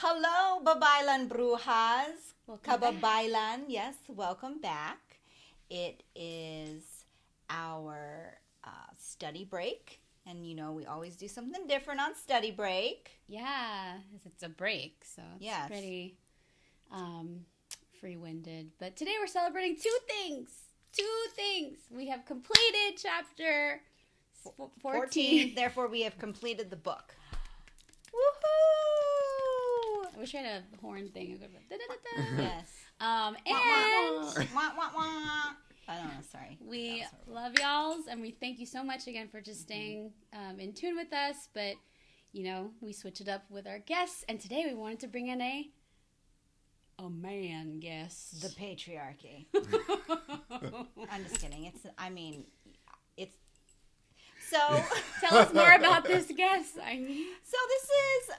Hello, Babaylan Brujas. Welcome back. Kababaylan, yes, welcome back. It is our study break. And we always do something different on study break. Yeah, it's a break, so it's Yes. pretty free-winded. But today we're celebrating two things. We have completed chapter 14. Therefore, we have completed the book. Woohoo! I wish I had a horn thing. Yes. And Wah, wah, wah. I don't know, sorry. we love y'alls, and we thank you so much again for just staying in tune with us. But, we switch it up with our guests, and today we wanted to bring in a man guest. The patriarchy. I'm just kidding. It's so. Tell us more about this guest, Imee. So this is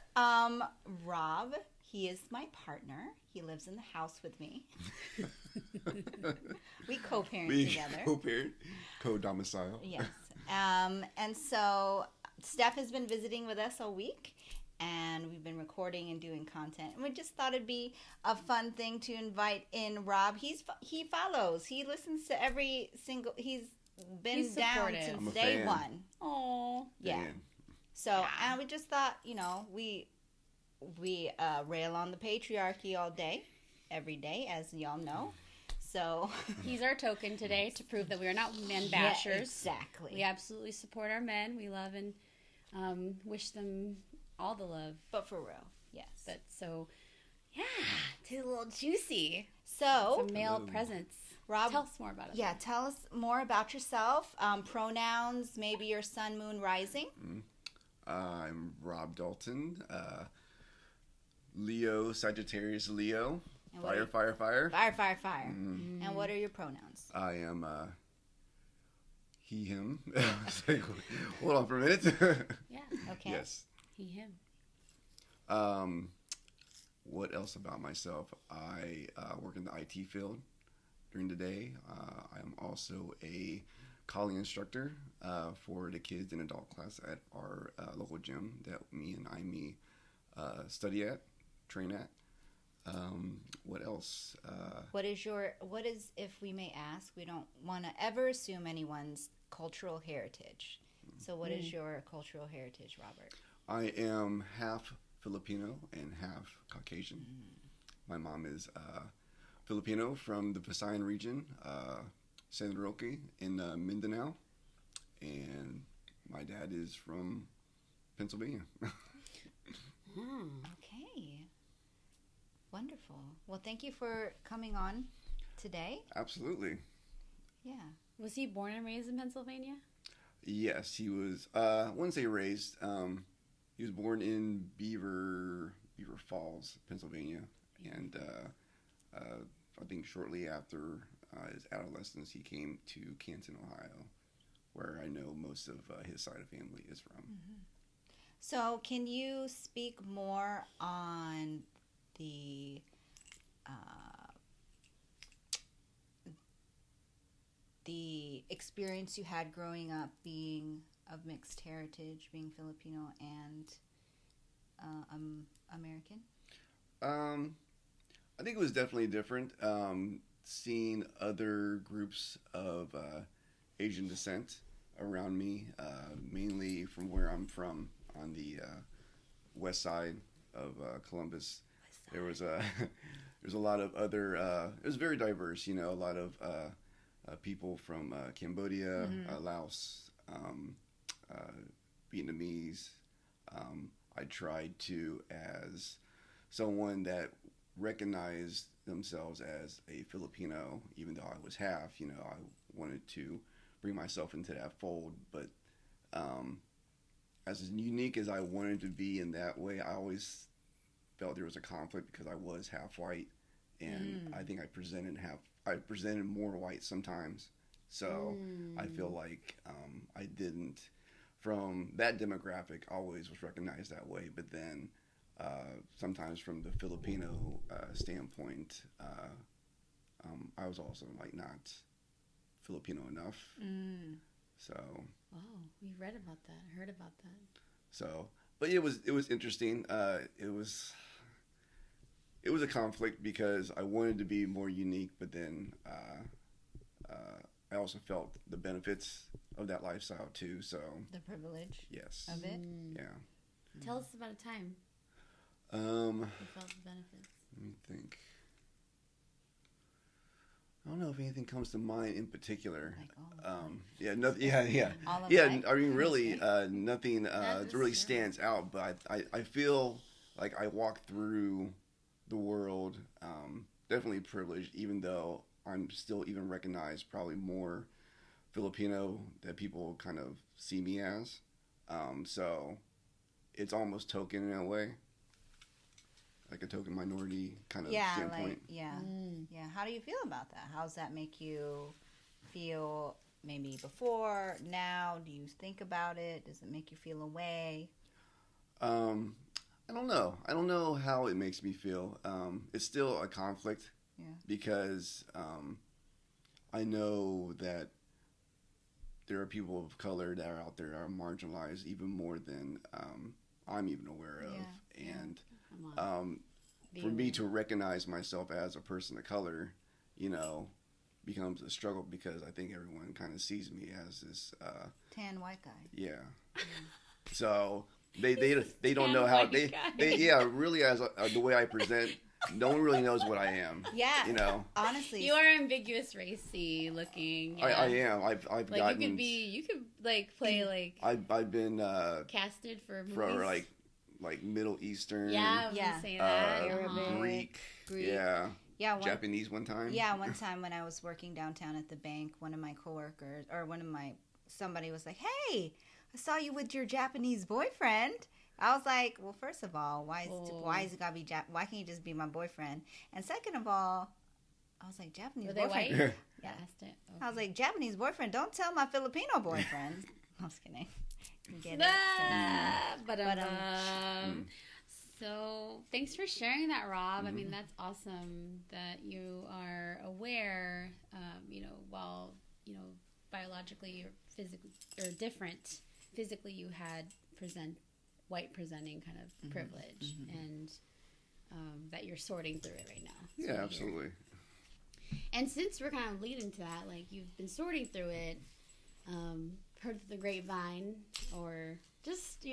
Rob. He is my partner. He lives in the house with me. We co-parent together. Co-parent, co-domicile. Yes. And so Steph has been visiting with us all week, and we've been recording and doing content. And we just thought it'd be a fun thing to invite in Rob. He follows. He listens to every single. He's been down supportive. since I'm a day fan. one. Oh, Yeah. Man. So, and we just thought, we rail on the patriarchy all day, every day, as y'all know. So he's our token today to prove that we are not men yeah, bashers. exactly. We absolutely support our men. We love and wish them all the love. But for real, yes. But so, yeah, it's a little juicy. So, Some male Hello. presence. Rob, Tell us more about it. yeah, tell us more about yourself. Pronouns, maybe your sun, moon, rising. I'm Rob Dalton. Leo, Sagittarius, Leo. And what Fire. Fire. Mm. And what are your pronouns? I am he, him. It's like, hold on for a minute. Yeah. Okay. Yes. He, him. What else about myself? I work in the IT field during the day. I am also a calling instructor for the kids in adult class at our local gym that me and Imee study at, train at. What else? What is, if we may ask, we don't want to ever assume anyone's cultural heritage. So what is your cultural heritage, Robert? I am half Filipino and half Caucasian. My mom is Filipino from the Visayan region, San Roque in Mindanao, and my dad is from Pennsylvania. Okay. Wonderful. Well, thank you for coming on today. Absolutely. Yeah. Was he born and raised in Pennsylvania? Yes, he was. I wouldn't say raised. He was born in Beaver Falls, Pennsylvania, and I think shortly after his adolescence, he came to Canton, Ohio, where I know most of his side of family is from. So can you speak more on the experience you had growing up being of mixed heritage, being Filipino and American? I think it was definitely different. Seeing other groups of Asian descent around me, mainly from where I'm from on the west side of Columbus. There was there's a lot of other. It was very diverse. A lot of people from Cambodia, Laos, Vietnamese. I tried to, as someone that recognized themselves as a Filipino, even though I was half. I wanted to bring myself into that fold, but as unique as I wanted to be in that way, I always felt there was a conflict because I was half white, and I think I presented more white sometimes. So I feel like I didn't, from that demographic, always was recognized that way. But then sometimes from the Filipino standpoint, I was also like not Filipino enough. So. Oh, we read about that, heard about that. So, but it was interesting. It was it was a conflict because I wanted to be more unique, but then I also felt the benefits of that lifestyle too. So The privilege yes, of it. yeah. Tell us about a time Um, you felt the benefits. let me think. I don't know if anything comes to mind in particular. Like all of Yeah, nothing. Yeah. All of Yeah, life? I mean, really, nothing That's really true. stands out. But I feel like I walk through the world definitely privileged, even though I'm still even recognized probably more Filipino that people kind of see me as. So it's almost token in a way, like a token minority kind of Yeah, standpoint. like yeah. How do you feel about that? How does that make you feel? Maybe before, now, do you think about it? Does it make you feel away? I don't know. I don't know how it makes me feel. It's still a conflict because I know that there are people of color that are out there that are marginalized even more than I'm even aware of. Yeah. And Come on. for me to recognize myself as a person of color, becomes a struggle because I think everyone kind of sees me as this Tan white guy. yeah. So they don't Tan know how white they guy. really as the way I present, no one really knows what I am. Yeah. Honestly. You are ambiguous, racy looking. Yeah. I am. I've Like gotten. you could like play like I've been casted for movies. for like Middle Eastern. Yeah, I was gonna say that. Arabic. Greek. Greek. Yeah. Yeah, Japanese one time. Yeah, one time when I was working downtown at the bank, one of my coworkers or somebody was like, "Hey, I saw you with your Japanese boyfriend." I was like, "Well, first of all, why is it gotta be why can't you just be my boyfriend?" And second of all, I was like, "Japanese Were they boyfriend." white? Yeah, asked it. I was like, "Japanese boyfriend, don't tell my Filipino boyfriend." I was kidding. Get it? But But, so thanks for sharing that, Rob. I mean, that's awesome that you are aware. While biologically or physically or different, physically you had white presenting kind of privilege, and that you're sorting through it right now. Yeah, absolutely. And since we're kind of leading to that, like you've been sorting through it, heard the grapevine, or just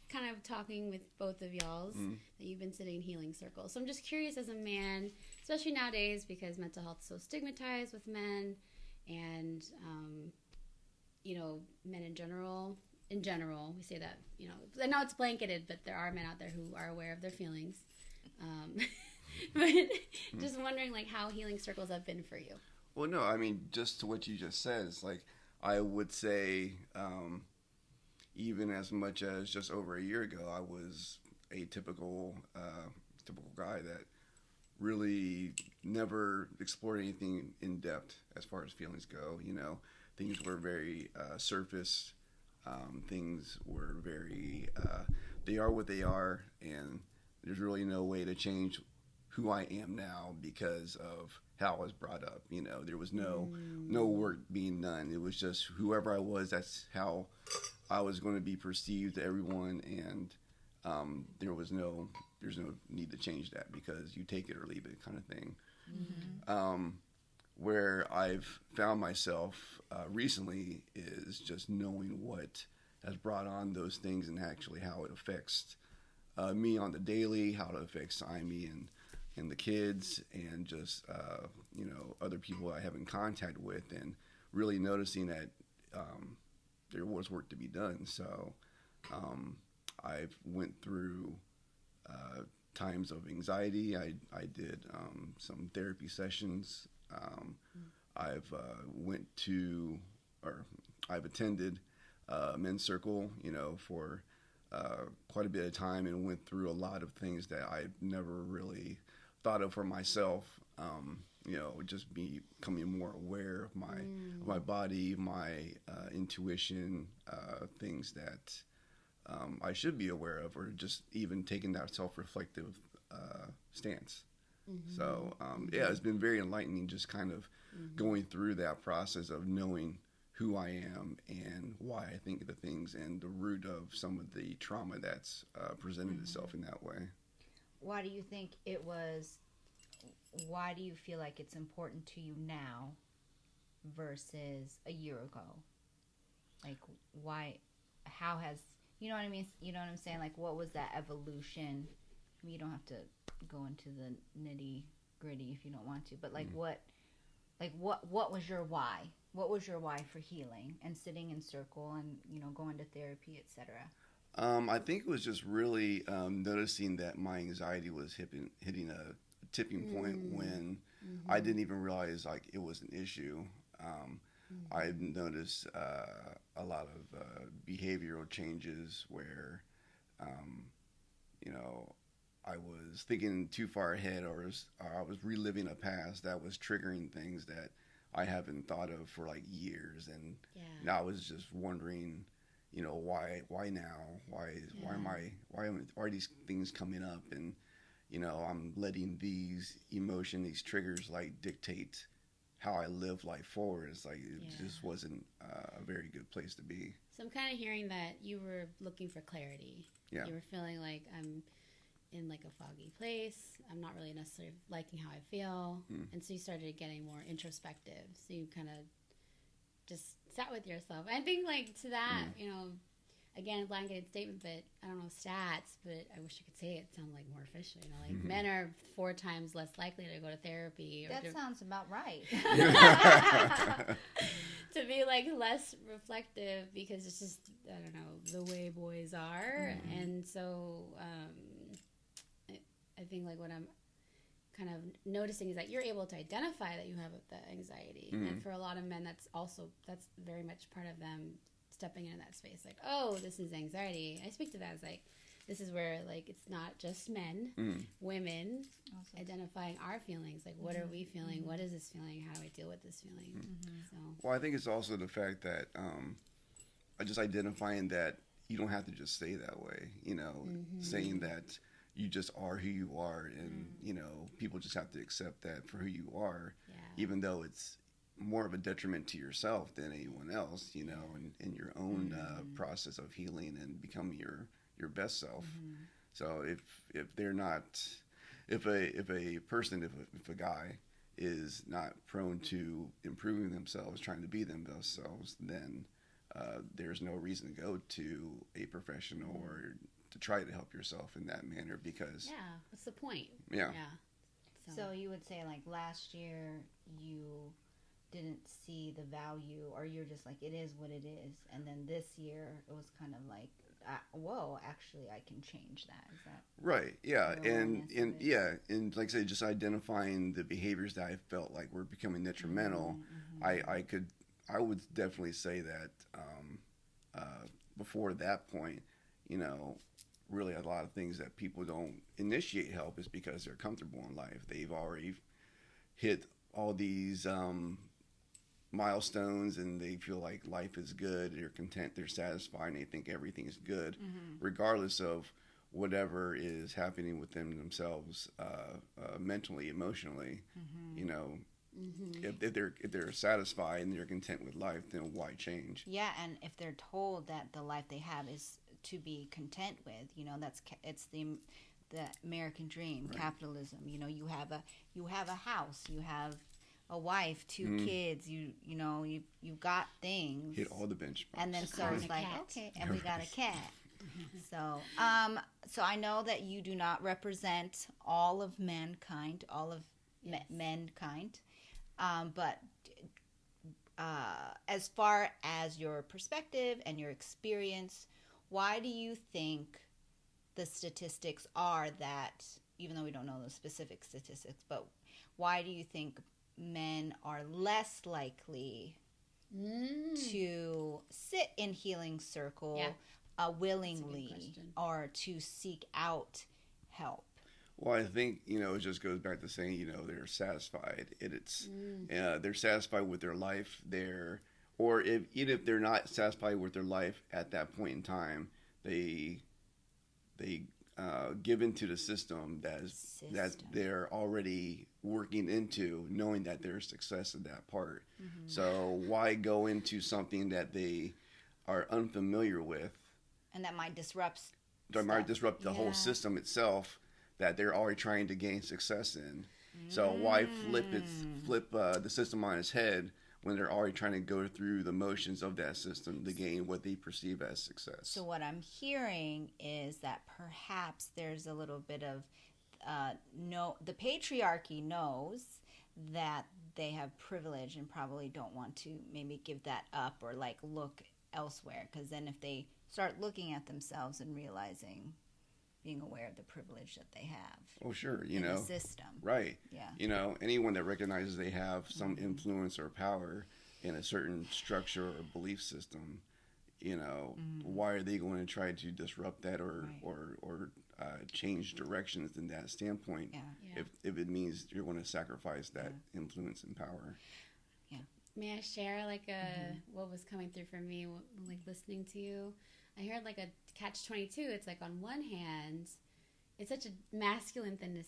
kind of talking with both of y'all's that you've been sitting in healing circles. So I'm just curious, as a man, especially nowadays because mental health is so stigmatized with men, and men in general. In general, we say that I know it's blanketed, but there are men out there who are aware of their feelings. But just wondering, like, how healing circles have been for you. Well, no, I mean, just to what you just said, it's like I would say, even as much as just over a year ago, I was a typical guy that really never explored anything in depth as far as feelings go. Things were very surface. Things were very, they are what they are, and there's really no way to change who I am now because of how I was brought up. There was no work being done. It was just whoever I was, that's how I was going to be perceived to everyone, and there's no need to change that because you take it or leave it kind of thing. Where I've found myself recently is just knowing what has brought on those things and actually how it affects me on the daily, how it affects Imee and the kids, and just other people I have in contact with, and really noticing that there was work to be done. So I've went through times of anxiety. I did some therapy sessions. I've I've attended men's circle, for quite a bit of time, and went through a lot of things that I never really thought of for myself. Just becoming more aware of my body, my intuition, things that I should be aware of, or just even taking that self-reflective stance. So, it's been very enlightening just kind of going through that process of knowing who I am and why I think of the things, and the root of some of the trauma that's presented itself in that way. why do you think it was? Why do you feel like it's important to you now versus a year ago? Like, why? How has, you know what I mean? You know what I'm saying? Like, what was that evolution? I mean, you don't have to go into the nitty gritty if you don't want to, but like, what was your why? What was your why for healing and sitting in circle and, you know, going to therapy, etc.? I think it was just really noticing that my anxiety was hitting a tipping point when I didn't even realize like it was an issue. I noticed a lot of behavioral changes where, you know, I was thinking too far ahead, or I was reliving a past that was triggering things that I haven't thought of for like years, and now I was just wondering, you know, why now? Why are these things coming up? And you know, I'm letting these triggers like dictate how I live life forward. It's like it just wasn't a very good place to be. So I'm kind of hearing that you were looking for clarity. Yeah. You were feeling like I'm in like a foggy place. I'm not really necessarily liking how I feel. And so you started getting more introspective. So you kind of just sat with yourself. I think like to that, you know, again, a blanket statement, but I don't know stats, but I wish I could say it sound like more official. You know, like men are 4 times less likely to go to therapy. Or That sounds about right. To be like less reflective because it's just, I don't know, the way boys are. And so I think like what I'm kind of noticing is that you're able to identify that you have the anxiety. And for a lot of men, that's very much part of them stepping into that space. Like, oh, this is anxiety. I speak to that as like, this is where like it's not just men, women also identifying our feelings. Like, what are we feeling? What is this feeling? How do I deal with this feeling? So, well, I think it's also the fact that just identifying that you don't have to just stay that way. You know, saying that you just are who you are, and you know, people just have to accept that for who you are, even though it's more of a detriment to yourself than anyone else, you know, in your own process of healing and becoming your best self. So if a guy is not prone to improving themselves, trying to be themselves, then there's no reason to go to a professional or to try to help yourself in that manner, because what's the point? So you would say like last year you didn't see the value, or you're just like, it is what it is, and then this year it was kind of like, whoa, actually I can change that. Is that right? And like I say, just identifying the behaviors that I felt like were becoming detrimental. I would definitely say that before that point, you know, really a lot of things that people don't initiate help is because they're comfortable in life. They've already hit all these milestones, and they feel like life is good, they're content, they're satisfied, and they think everything is good, regardless of whatever is happening within themselves, mentally, emotionally. You know, if they're satisfied and they're content with life, then why change? Yeah, and if they're told that the life they have is to be content with, you know, it's the American dream, capitalism. You know, you have a house, you have a wife, 2 kids, you got things. Hit all the benchmarks. And then so it's like, okay, and we got a cat. So I know that you do not represent all of mankind, all of mankind, but as far as your perspective and your experience, why do you think the statistics are that, even though we don't know the specific statistics, but why do you think men are less likely to sit in healing circle willingly, or to seek out help? Well, I think, you know, it just goes back to saying, you know, they're satisfied. They're satisfied with their life there, or even if they're not satisfied with their life at that point in time, they give into the system that they're already working into, knowing that there's success in that part. So why go into something that they are unfamiliar with, and that might disrupt the whole system itself, that they're already trying to gain success in. So why flip the system on its head when they're already trying to go through the motions of that system to gain what they perceive as success? So what I'm hearing is that perhaps there's a little bit of the patriarchy knows that they have privilege and probably don't want to maybe give that up or like look elsewhere, because then if they start looking at themselves and realizing, being aware of the privilege that they have. Oh, sure. In the system. Right. Yeah. Anyone that recognizes they have some influence or power in a certain structure or belief system, why are they going to try to disrupt that or change directions in that standpoint if it means you're going to sacrifice that influence and power? Yeah. May I share what was coming through for me like listening to you? I heard like a catch-22. It's like on one hand, it's such a masculine thing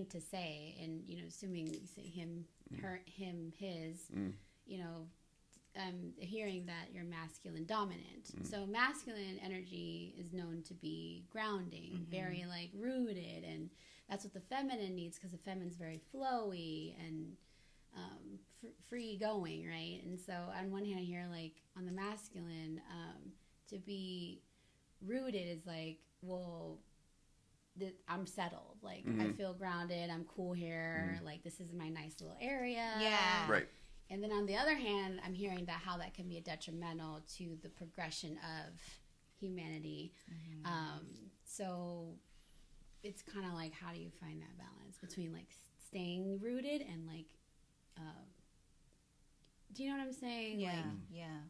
to say, and assuming you say him, her, him, his, hearing that you're masculine dominant. So masculine energy is known to be grounding, very like rooted, and that's what the feminine needs, because the feminine's very flowy and free going, right? And so on one hand I hear like on the masculine, to be rooted is like, well, I'm settled, like I feel grounded, I'm cool here, like this is my nice little area. Yeah. Right. And then on the other hand, I'm hearing that how that can be detrimental to the progression of humanity. So it's kind of like, how do you find that balance between like staying rooted and like, do you know what I'm saying? Yeah. Like, yeah.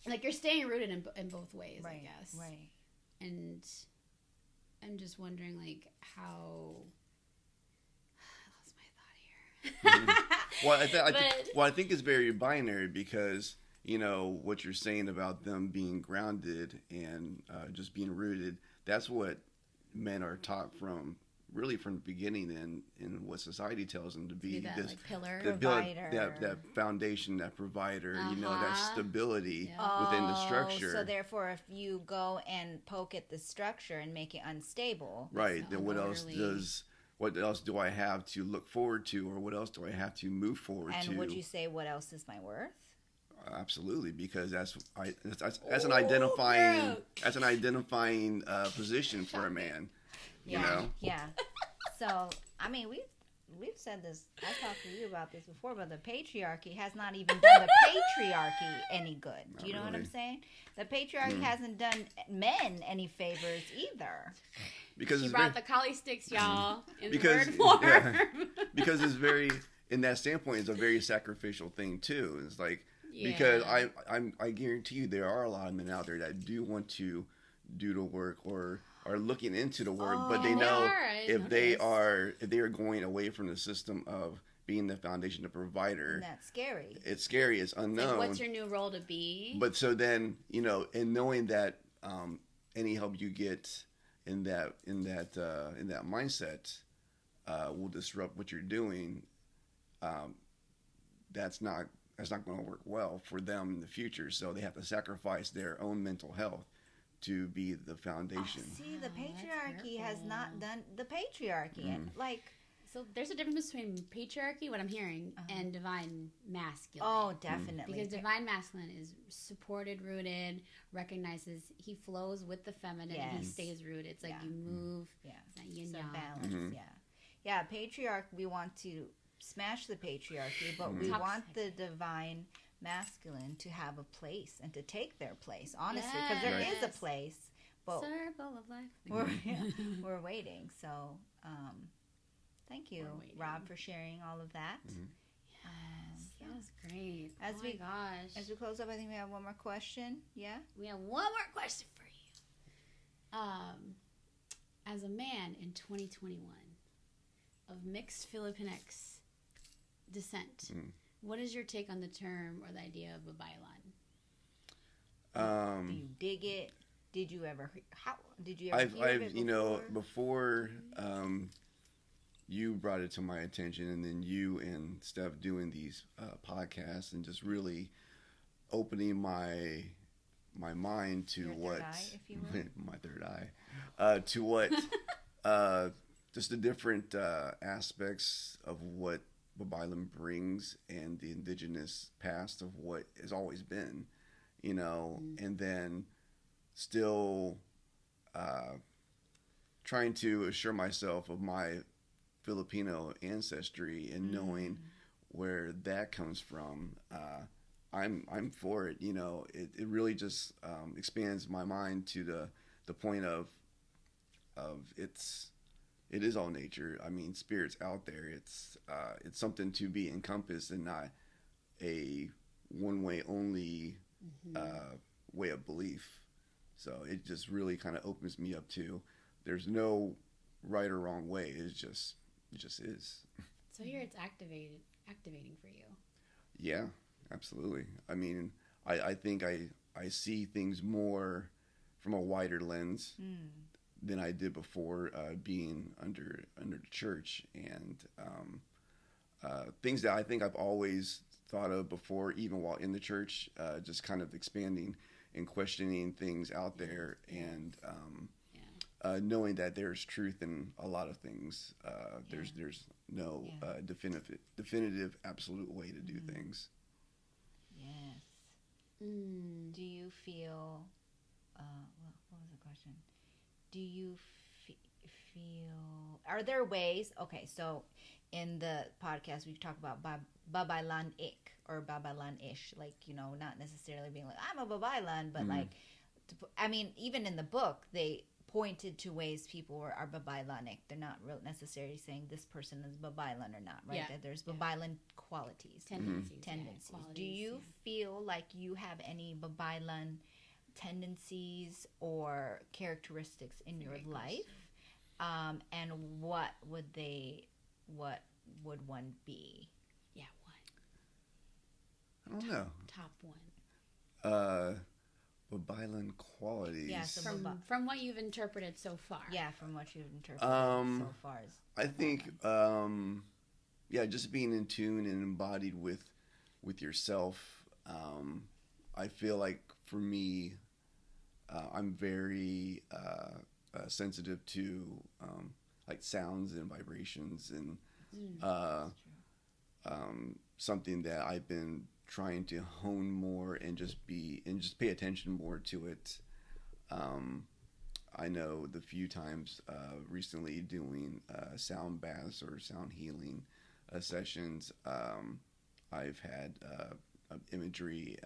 Like you're staying rooted in both ways, Right. I guess. Right. And I'm just wondering like how. I lost my thought here. Well, I think it's very binary, because what you're saying about them being grounded and just being rooted. That's what men are taught from the beginning, and what society tells them to be that, this like, pillar, provider, that foundation, that provider, that stability Yeah. within the structure. So therefore, if you go and poke at the structure and make it unstable, right? Then what else unorderly. do I have to look forward to, or what else do I have to move forward to? And would you say, what else is my worth? Absolutely, because that's an identifying position for a man. Yeah. Yeah. So I mean, we've said this. I talked to you about this before, but the patriarchy has not even done the patriarchy any good. Do you know what I'm saying? The patriarchy hasn't done men any favors either. Because she brought the collie sticks, y'all, in because, the word form. Yeah, because it's very, in that standpoint, it's a very sacrificial thing too. It's like, because I guarantee you there are a lot of men out there that do want to do the work or are looking into the work, but they know if they are going away from the system of being the foundation, the provider. And that's scary. It's scary. It's unknown. Like, what's your new role to be? But so then, and knowing that any help you get in that mindset will disrupt what you're doing. That's not going to work well for them in the future. So they have to sacrifice their own mental health to be the foundation. See, the patriarchy has not done the patriarchy. And so there's a difference between patriarchy, what I'm hearing, and divine masculine. Oh, definitely. Because divine masculine is supported, rooted, recognizes he flows with the feminine, and he stays rooted. It's like you move. Yeah. It's not yin So yang. balance. Yeah. Patriarch, we want to smash the patriarchy, but we want the divine masculine to have a place and to take their place, honestly, because there is a place, but circle of life. we're waiting. So thank you, Rob, for sharing all of that. That was great. As my gosh. As we close up, I think we have one more question. Yeah? We have one more question for you. As a man in 2021 of mixed Filipinx descent, what is your take on the term or the idea of babaylan? Do you dig it? Did you ever hear of it before you brought it to my attention, and then you and Steph doing these podcasts and just really opening my my mind to Your what third eye, if you will. my third eye, to what just the different aspects of what Babaylan brings and the indigenous past of what has always been, and then still trying to assure myself of my Filipino ancestry and knowing where that comes from. I'm for it. It really just expands my mind to the point of it is all nature. I mean, spirit's out there. It's something to be encompassed and not a one way only way of belief. So it just really kind of opens me up to there's no right or wrong way. It just is. So here it's activating for you. Yeah, absolutely. I mean, I think I see things more from a wider lens than I did before being under the church, and things that I think I've always thought of before, even while in the church, just kind of expanding and questioning things out there, and knowing that there's truth in a lot of things. There's no definitive absolute way to do things. Yes. Do you feel? What was the question? Do you feel? Are there ways? Okay, so in the podcast we've talked about babaylan-ic or babalan-ish, like not necessarily being like I'm a babaylan, but like, I mean, even in the book they pointed to ways people are babaylan-ic. They're not necessarily saying this person is babaylan or not, right? Yeah. That there's babaylan qualities, tendencies. Qualities, Do you feel like you have any babaylan tendencies or characteristics in your life? And what would one be? Yeah, I don't know. top one. Babaylan qualities. Yeah, so From what you've interpreted so far. Yeah, from what you've interpreted so far. I think, just being in tune and embodied with yourself. I feel like for me, I'm very sensitive to like sounds and vibrations, and something that I've been trying to hone more and just pay attention more to it. I know the few times recently doing sound baths or sound healing sessions, I've had imagery.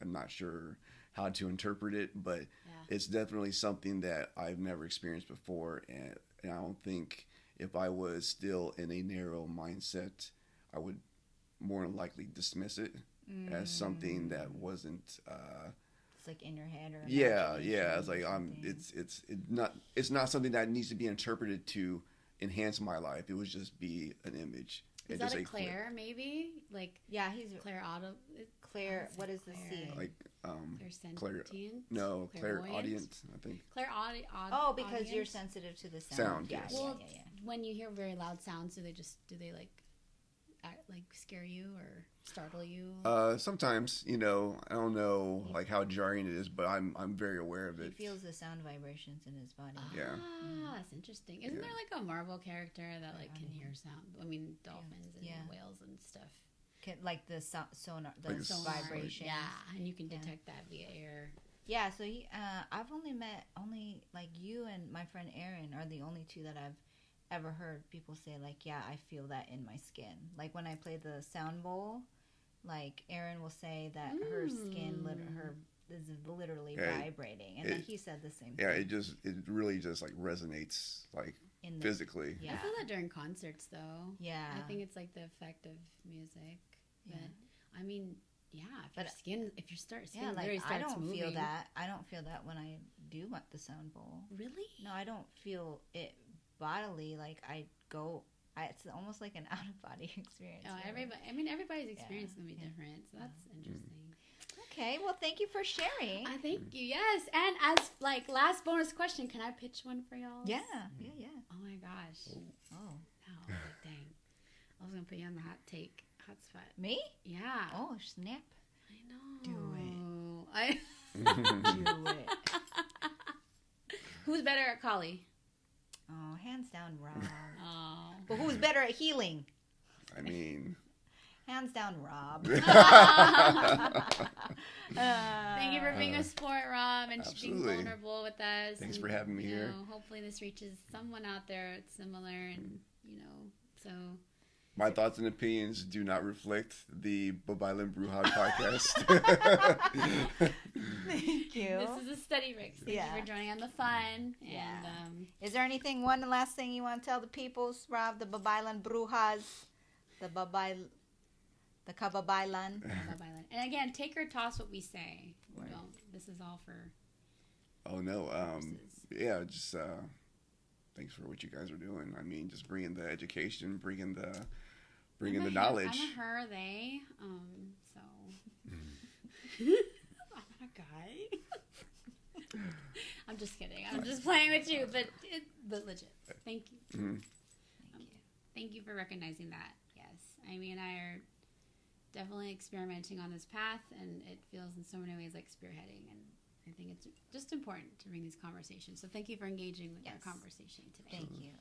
I'm not sure how to interpret it, but it's definitely something that I've never experienced before, and I don't think if I was still in a narrow mindset, I would more than likely dismiss it as something that wasn't it's like in your head, or it's like it's not something that needs to be interpreted to enhance my life. It would just be an image. Is that a Claire, maybe? Like, he's Claire Auto. Claire. What is the C? Like Claire clairaudient, I think. Clairaudient. Oh, because you're sensitive to the sound. Yes. Well, when you hear very loud sounds, do they like scare you or startle you? Sometimes, I don't know like how jarring it is, but I'm very aware of it. He feels the sound vibrations in his body. That's interesting. Isn't there like a Marvel character that like can hear sound? I mean, dolphins and whales and stuff. Like the sonar, the like vibration. Yeah, and you can detect that via air. Yeah, so I've only met like you and my friend Erin are the only two that I've ever heard people say like, I feel that in my skin. Like when I play the sound bowl, like Erin will say that her skin, her is literally vibrating, and then he said the same thing. It really just like resonates like physically. I feel that during concerts though. Yeah, I think it's like the effect of music. But I mean, if your skin literally starts I don't moving. feel that. I don't feel that when I do the sound bowl. Really? No, I don't feel it bodily. Like it's almost like an out of body experience. Oh, everybody's experience is gonna be different, so that's interesting. Okay, well, thank you for sharing. I thank you. Yes, and as like last bonus question, can I pitch one for y'all? Yeah. Oh my gosh. Oh. No, dang. I was gonna put you on the hot spot. Me? Yeah. Oh, snap. I know. Do it. Do it. Who's better at Kali? Oh, hands down, Rob. Oh. But who's better at healing? I mean, hands down, Rob. Thank you for being a sport, Rob, and just being absolutely. vulnerable with us. Thanks and, for having me here. Hopefully this reaches someone out there that's similar, and so. My thoughts and opinions do not reflect the Babaylan-Bruja podcast. Thank you. This is a study, Rick. Thank you for joining on the fun. Yeah. And, is there anything, one last thing you want to tell the peoples, Rob, the Babaylan-Brujas, the Kababaylan? Babalan. And again, take or toss what we say. Right. This is all for... Oh, no. Yeah, just thanks for what you guys are doing. I mean, just bringing the education, bringing the knowledge. I'm a her, they. So. I'm not a guy. I'm just kidding. I'm just playing with you, but legit. Thank you. Mm-hmm. Thank you for recognizing that. Yes. Imee and I are definitely experimenting on this path, and it feels in so many ways like spearheading, and I think it's just important to bring these conversations. So thank you for engaging with our conversation today. Thank you.